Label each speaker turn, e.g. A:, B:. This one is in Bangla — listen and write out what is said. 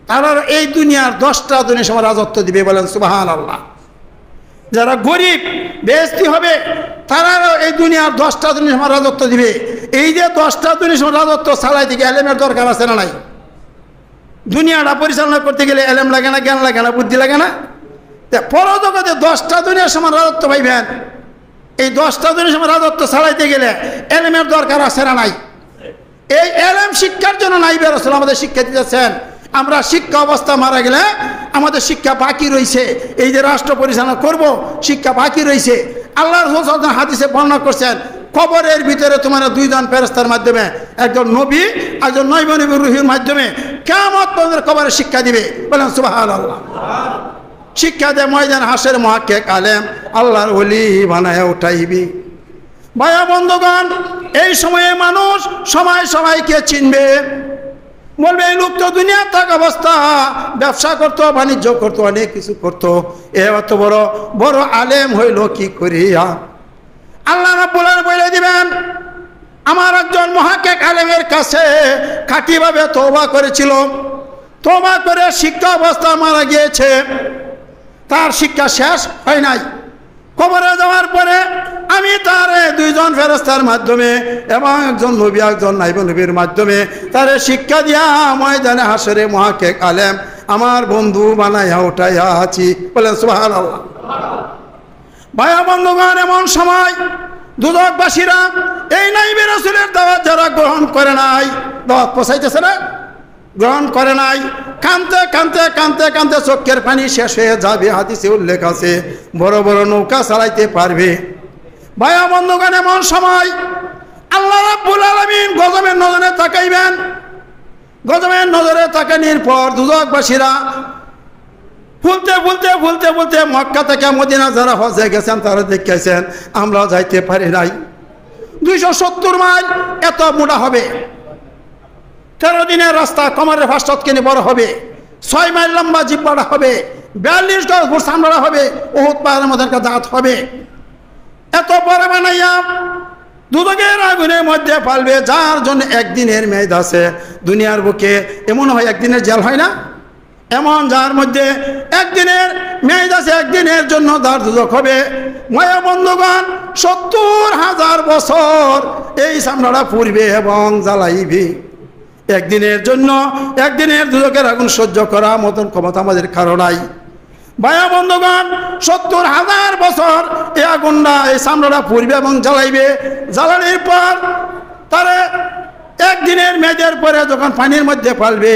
A: তারা এই দুনিয়ার 10টা দুনিয়ার সময় রাজত্ব দিবে, বলেন সুবহানাল্লাহ। যারা গরিব বেহেশতি হবে তারাও এই দুনিয়ার 10টা দুনিয়ার সময় রাজত্ব দিবে। এই যে 10টা দুনিয়ার সময় রাজত্ব চালাইতে গিয়ে এলেমের দরকার আছে না নাই? দুনিয়াটা পরিচালনা করতে গেলে এলেম লাগে না, জ্ঞান লাগে না, বুদ্ধি লাগে না? পরজগতে 10টা দুনিয়ার সময় রাজত্ব পাইবেন, এই 10টা দুনিয়ার সময় রাজত্ব চালাইতে গেলে এলেমের দরকার আছে না নাই? এই এলেম শিক্ষার জন্য নাইবে রাসূল আমাদের শিক্ষা দিতেছেন। আমরা শিক্ষা অবস্থা মারা গেলে আমাদের শিক্ষা বাকি রয়েছে, এই যে রাষ্ট্র পরিচালনা করব শিক্ষা বাকি রয়েছে। আল্লাহ রাসূল হাদিসে বর্ণনা করছেন, কবরের ভিতরে তোমার 2 জন ফেরেশতার মাধ্যমে, একজন নবী একজন নবী রূহের মাধ্যমে কিয়ামত পর্যন্ত কবরের শিক্ষা দিবে, বলেন সুবহানাল্লাহ। শিক্ষা দেয় ময়দান হাসের মুহাক্কিক আলেম, আল্লাহর ওলি বানায় উঠাইবি। ভাইয়া বন্ধুগণ, এই সময়ে মানুষ সবাইকে চিনবে, বলবে এই লোক তো দুনিয়া থাকা অবস্থা ব্যবসা করতো, বাণিজ্য করতো, অনেক কিছু করতো, এত বড় বড় আলেম হইল কি করিয়া? আল্লাহ রাব্বুল আলামিন বলে দিবেন, আমার একজন মুহাক্কিক আলেমের কাছে খাঁটিভাবে তওবা করেছিল, তওবা করে শিক্ষা অবস্থা মারা গিয়েছে, তার শিক্ষা শেষ হয় নাই। কবরে যাওয়ার পরে আমি তার 2 জন ফেরেশতার মাধ্যমে এবং একজন নবী একজন নাইব নবীর মাধ্যমে তারে শিক্ষা দিয়া ময়দানে হাসরে মুহাক্কিক আলেম আমার বন্ধু বানাইয়া উঠাইয়া আছি, বলেন সুবহানাল্লাহ। ভাইয়া বন্ধুগণ, এমন সময় দুদকবাসীরা এই নাইবে রাসূলের দাওয়াত যারা গ্রহণ করে নাই, দাওয়াত পৌঁছাইতেছে না, গ্রহণ করে নাই, কানতে কানতে কানতে কানতে চোখের পানি শেষ হয়ে যাবে। হাদিসে উল্লেখ আছে বড় বড় নৌকা চালাইতে পারবে। ভাইয়া বন্ধুগণ, এমন সময় আল্লাহ রাব্বুল আলামিন গজবের নজরে তাকাইবেন। গজবের নজরে তাকানোর পর দুদকবাসীরা ফুলতে ফুলতে ফুলতে ফুলতে মক্কা থেকে মদিনা যারা হজে গেছেন তারা দেখেছেন, আমরা যাইতে পারি নাই। 270 মাইল এত মোটা হবে, 13 দিনের রাস্তা, কমরের ফাঁসত কিনে বড় হবে, 6 মাইল লম্বা জিব্বাটা হবে, 42 গজ ফুট সামরা হবে, উহুদ পাহাড়ের মধ্যে দাঁত হবে। এত বড় বানাইয়া দুদকের আগুনের মধ্যে ফালবে, যার জন্য একদিনের মেয়াদ আছে। দুনিয়ার বুকে এমন হয় একদিনের জেল হয় না, এমন যার মধ্যে একদিনের মেয়াদ আছে, একদিনের জন্য তার দুদক হবে। মায়া বন্ধুগণ, 70,000 বছর এই চামড়াটা পুড়বে এবং জ্বালাইবে। একদিনের জন্য একদিনের দুদকের আগুন সহ্য করা মতন ক্ষমতা আমাদের কারো নাই। ভাইয়া বন্ধুগণ, 70,000 বছর এই আগুনটা এই চামড়াটা পুড়বে এবং জ্বালাইবে। জ্বালানোর পর তারা একদিনের মেয়াদের পরে যখন পানির মধ্যে ফালবে,